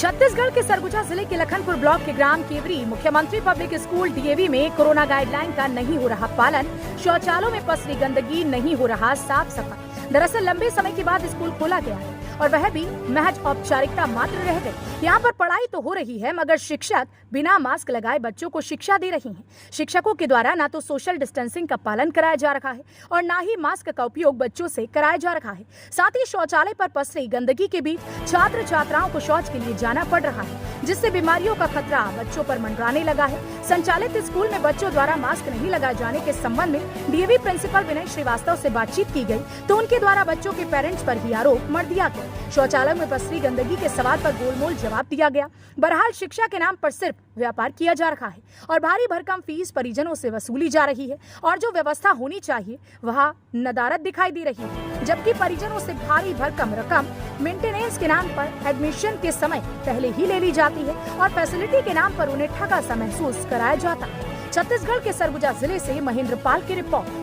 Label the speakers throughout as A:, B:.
A: छत्तीसगढ़ के सरगुजा जिले के लखनपुर ब्लॉक के ग्राम केवरी मुख्यमंत्री पब्लिक स्कूल डीएवी में कोरोना गाइडलाइन का नहीं हो रहा पालन, शौचालयों में पसरी गंदगी, नहीं हो रहा साफ सफाई। दरअसल लंबे समय के बाद स्कूल खोला गया है और वह भी महज औपचारिकता मात्र रह गई। यहाँ पर पढ़ाई तो हो रही है मगर शिक्षक बिना मास्क लगाए बच्चों को शिक्षा दे रही हैं। शिक्षकों के द्वारा ना तो सोशल डिस्टेंसिंग का पालन कराया जा रहा है और ना ही मास्क का उपयोग बच्चों से कराया जा रहा है। साथ ही शौचालय पर पसरी गंदगी के बीच छात्र छात्राओं को शौच के लिए जाना पड़ रहा है, जिससे बीमारियों का खतरा बच्चों पर मंडराने लगा है। संचालित स्कूल में बच्चों द्वारा मास्क नहीं लगाए जाने के संबंध में डीएवी प्रिंसिपल विनय श्रीवास्तव से बातचीत की गई तो उनके द्वारा बच्चों के पेरेंट्स पर ही आरोप मढ़ दिया गया। शौचालय में पसरी गंदगी के सवाल पर गोलमोल जवाब दिया गया। बहरहाल शिक्षा के नाम पर सिर्फ व्यापार किया जा रहा है और भारी भरकम फीस परिजनों से वसूली जा रही है और जो व्यवस्था होनी चाहिए वहाँ नदारत दिखाई दे रही है, जबकि परिजनों से भारी भरकम रकम मेंटेनेंस के नाम पर एडमिशन के समय पहले ही ले ली जाती है और फैसिलिटी के नाम पर उन्हें ठगा सा महसूस कराया जाता है। छत्तीसगढ़ के सरगुजा जिले से महेंद्र पाल की रिपोर्ट।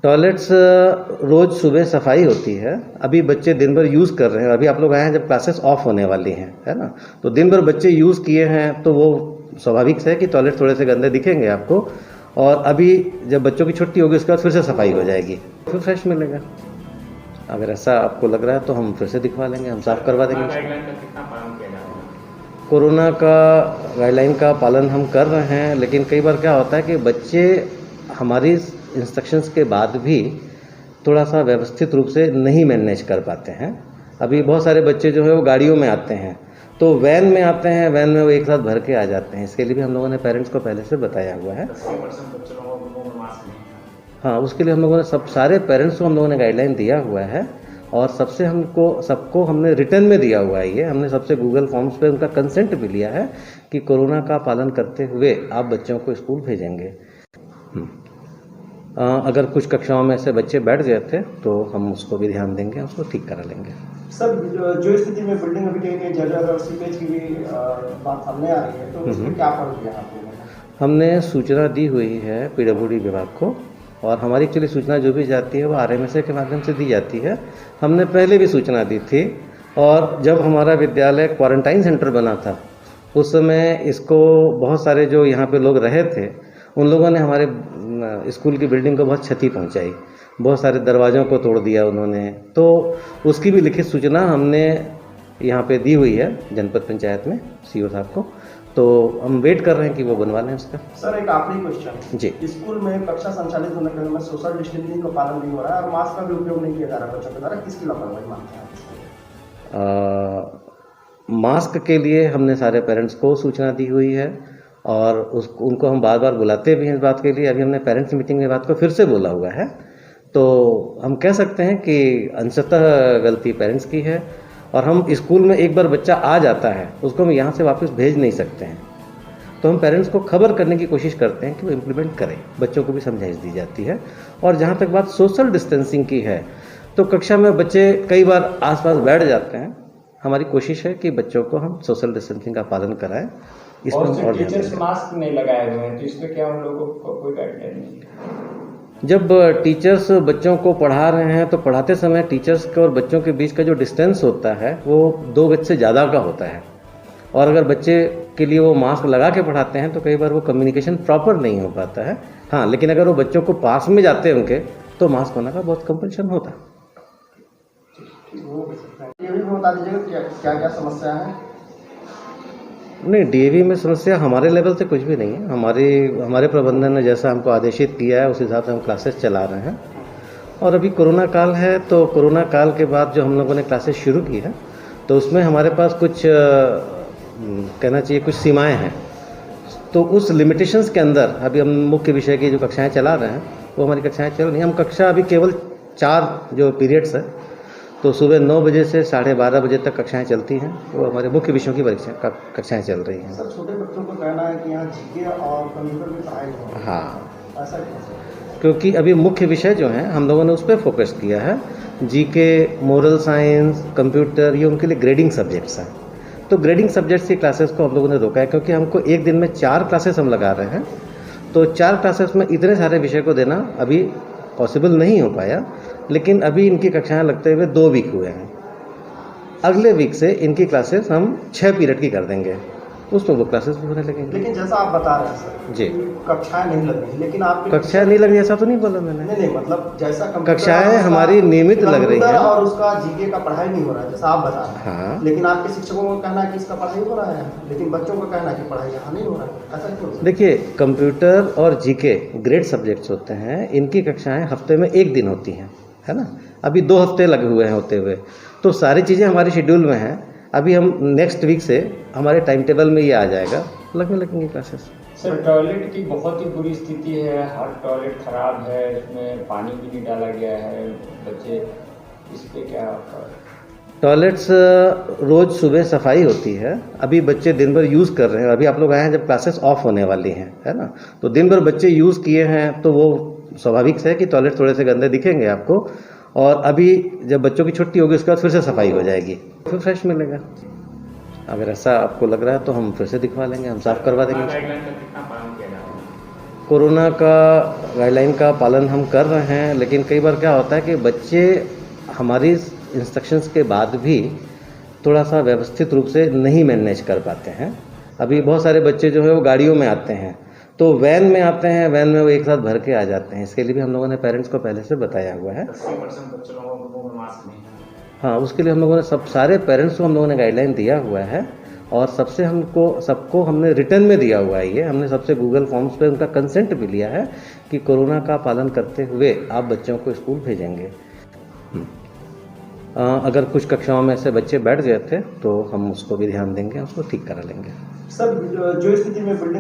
B: टॉयलेट्स रोज सुबह सफाई होती है। अभी बच्चे दिन भर यूज़ कर रहे हैं। अभी आप लोग आए हैं जब क्लासेस ऑफ होने वाली हैं, है ना, तो दिन भर बच्चे यूज़ किए हैं तो वो स्वाभाविक है कि टॉयलेट थोड़े से गंदे दिखेंगे आपको। और अभी जब बच्चों की छुट्टी होगी उसके बाद फिर से सफाई हो जाएगी, फिर फ्रेश मिलेगा। अगर ऐसा आपको लग रहा है तो हम फिर से दिखवा लेंगे, हम साफ करवा देंगे। कोरोना का गाइडलाइन का पालन हम कर रहे हैं, लेकिन कई बार क्या होता है कि बच्चे हमारी इंस्ट्रक्शंस के बाद भी थोड़ा सा व्यवस्थित रूप से नहीं मैनेज कर पाते हैं। अभी बहुत सारे बच्चे जो है वो गाड़ियों में आते हैं तो वैन में आते हैं, वैन में वो एक साथ भर के आ जाते हैं। इसके लिए भी हम लोगों ने पेरेंट्स को पहले से बताया हुआ है। हाँ, उसके लिए हम लोगों ने सारे पेरेंट्स को हम लोगों ने गाइडलाइन दिया हुआ है और सबको हमने रिटर्न में दिया हुआ है। ये हमने सबसे गूगल फॉर्म्स पे उनका कंसेंट भी लिया है कि कोरोना का पालन करते हुए आप बच्चों को स्कूल भेजेंगे। अगर कुछ कक्षाओं में ऐसे बच्चे बैठ गए थे तो हम उसको भी ध्यान देंगे, उसको ठीक करा लेंगे।
C: सर, जो स्थिति में बिल्डिंग अभी कहीं जर्जर और सीपेज की भी बात सामने आ रही है तो उसमें क्या फर्क दिया आपने?
B: हमने सूचना दी हुई है पीडब्ल्यूडी विभाग को और हमारी एक्चुअली सूचना जो भी जाती है वो आरएमएसए के माध्यम से दी जाती है। हमने पहले भी सूचना दी थी और जब हमारा विद्यालय क्वारंटाइन सेंटर बना था उस समय इसको बहुत सारे जो यहाँ पे लोग रहे थे उन लोगों ने हमारे स्कूल की बिल्डिंग को बहुत क्षति पहुंचाई, बहुत सारे दरवाज़ों को तोड़ दिया उन्होंने। तो उसकी भी लिखित सूचना हमने यहाँ पे दी हुई है जनपद पंचायत में सीओ साहब को, तो हम वेट कर रहे हैं कि वो बनवा लें उसका।
C: सर, एक आखिरी क्वेश्चन जी, स्कूल में कक्षा संचालित होने के में सोशल डिस्टेंसिंग का पालन नहीं हो रहा है और मास्क का भी उपयोग नहीं किया जा रहा बच्चों के द्वारा, किसकी लापरवाही मानते हैं?
B: मास्क के लिए हमने सारे पेरेंट्स को सूचना दी हुई है और उनको हम बार बार बुलाते भी हैं इस बात के लिए। अभी हमने पेरेंट्स मीटिंग में बात को फिर से बोला हुआ है, तो हम कह सकते हैं कि अंशतः गलती पेरेंट्स की है और हम स्कूल में एक बार बच्चा आ जाता है उसको हम यहाँ से वापस भेज नहीं सकते हैं, तो हम पेरेंट्स को खबर करने की कोशिश करते हैं कि वो इम्प्लीमेंट करें। बच्चों को भी समझाइश दी जाती है। और जहाँ तक बात सोशल डिस्टेंसिंग की है तो कक्षा में बच्चे कई बार आसपास बैठ जाते हैं। हमारी कोशिश है कि बच्चों को हम सोशल डिस्टेंसिंग का पालन कराएं।
D: और टीचर्स मास्क नहीं लगाए हुए हैं तो इसमें क्या हम लोगों को कोई गाइडलाइन नहीं?
B: जब टीचर्स बच्चों को पढ़ा रहे हैं तो पढ़ाते समय टीचर्स के और बच्चों के बीच का जो डिस्टेंस होता है वो 2 गज से ज़्यादा का होता है और अगर बच्चे के लिए वो मास्क लगा के पढ़ाते हैं तो कई बार वो कम्युनिकेशन प्रॉपर नहीं हो पाता है। हाँ, लेकिन अगर वो बच्चों को पास में जाते हैं उनके तो मास्क होने का बहुत कंपल्शन होता है।
C: ये भी बता दीजिएगा क्या क्या समस्या है?
B: नहीं, डीएवी में समस्या हमारे लेवल से कुछ भी नहीं है। हमारे प्रबंधन ने जैसा हमको आदेशित किया है उस हिसाब से हम क्लासेस चला रहे हैं। और अभी कोरोना काल है तो कोरोना काल के बाद जो हम लोगों ने क्लासेस शुरू की है तो उसमें हमारे पास कुछ कहना चाहिए कुछ सीमाएं हैं। तो उस लिमिटेशंस के अंदर अभी हम मुख्य विषय की जो कक्षाएँ चला रहे हैं वो हमारी कक्षाएँ चल रही हैं। हम कक्षा अभी केवल 4 जो पीरियड्स है तो सुबह 9 बजे से 12:30 बजे तक कक्षाएं चलती हैं। वो हमारे मुख्य विषयों की कक्षाएं चल रही हैं।
C: सर, छोटे बच्चों को कहना है कि यहाँ जीके और कंप्यूटर की पढ़ाई हो।
B: हाँ,
C: ऐसा कैसे?
B: क्योंकि अभी मुख्य विषय जो हैं हम लोगों ने उस पर फोकस किया है। जीके, मोरल साइंस, कंप्यूटर, ये उनके लिए ग्रेडिंग सब्जेक्ट्स हैं। तो ग्रेडिंग सब्जेक्ट्स की क्लासेस को हम लोगों ने रोका है क्योंकि हमको एक दिन में 4 क्लासेस हम लगा रहे हैं। तो 4 क्लासेस में इतने सारे विषय को देना अभी पॉसिबल नहीं हो पाया, लेकिन अभी इनकी कक्षाएं लगते हुए 2 वीक हुए हैं। अगले वीक से इनकी क्लासेस हम 6 पीरियड की कर देंगे, उसमें वो क्लासेस भी होने लगेंगे।
C: लेकिन जैसा आप बता रहे हैं सर
B: जी,
C: कक्षाएं नहीं लग रही, लेकिन आप
B: कक्षाएं नहीं लग रही ऐसा तो नहीं बोला मैंने।
C: नहीं मतलब जैसा कंप्यूटर
B: कक्षाएं
C: और उसका
B: हमारी नियमित लग रही हैं
C: और उसका जीके का पढ़ाई नहीं हो रहा है जैसा आप बता रहे हैं।
B: हाँ,
C: लेकिन आपके शिक्षकों का कहना है कि इसका पढ़ाई हो रहा है, लेकिन बच्चों का कहना है कि पढ़ाई यहाँ नहीं हो रहा है, ऐसा क्यों?
B: देखिए कंप्यूटर और जीके ग्रेड सब्जेक्ट्स होते हैं, इनकी कक्षाएं हफ्ते में 1 दिन होती हैं, है ना। अभी 2 हफ्ते लगे हुए हैं होते हुए, तो सारी चीज़ें हमारे शेड्यूल में हैं। अभी हम नेक्स्ट वीक से हमारे टाइम टेबल में ये आ जाएगा, लगने लगेंगे क्लासेस।
D: सर टॉयलेट की बहुत ही बुरी स्थिति है, हर टॉयलेट खराब है, इसमें पानी भी नहीं डाला गया है, बच्चे इस पे क्या आपका?
B: टॉयलेट्स रोज़ सुबह सफाई होती है, अभी बच्चे दिन भर यूज़ कर रहे हैं। अभी आप लोग आए हैं जब क्लासेस ऑफ होने वाली हैं, है ना, तो दिन भर बच्चे यूज़ किए हैं, तो वो स्वाभाविक है कि टॉयलेट थोड़े से गंदे दिखेंगे आपको। और अभी जब बच्चों की छुट्टी होगी उसके बाद फिर से सफाई हो जाएगी, फिर फ्रेश मिलेगा। अगर ऐसा आपको लग रहा है तो हम फिर से दिखवा लेंगे, हम साफ करवा देंगे। कोरोना का गाइडलाइन का पालन हम कर रहे हैं, लेकिन कई बार क्या होता है कि बच्चे हमारी इंस्ट्रक्शंस के बाद भी थोड़ा सा व्यवस्थित रूप से नहीं मैनेज कर पाते हैं। अभी बहुत सारे बच्चे जो है वो गाड़ियों में आते हैं, तो वैन में आते हैं, वैन में वो एक साथ भर के आ जाते हैं। इसके लिए भी हम लोगों ने पेरेंट्स को पहले से बताया हुआ है।
D: 80% बच्चों लोगों को मुंह में मास्क नहीं है।
B: हाँ, उसके लिए हम लोगों ने सारे पेरेंट्स को हम लोगों ने गाइडलाइन दिया हुआ है, और सबको हमने रिटर्न में दिया हुआ है। ये हमने सबसे गूगल फॉर्म्स पे उनका कंसेंट भी लिया है कि कोरोना का पालन करते हुए आप बच्चों को स्कूल भेजेंगे। अगर कुछ कक्षाओं में से बच्चे बैठ गए थे तो हम उसको भी ध्यान देंगे, उसको ठीक करा लेंगे।
C: सर जो स्थिति में बिल्डिंग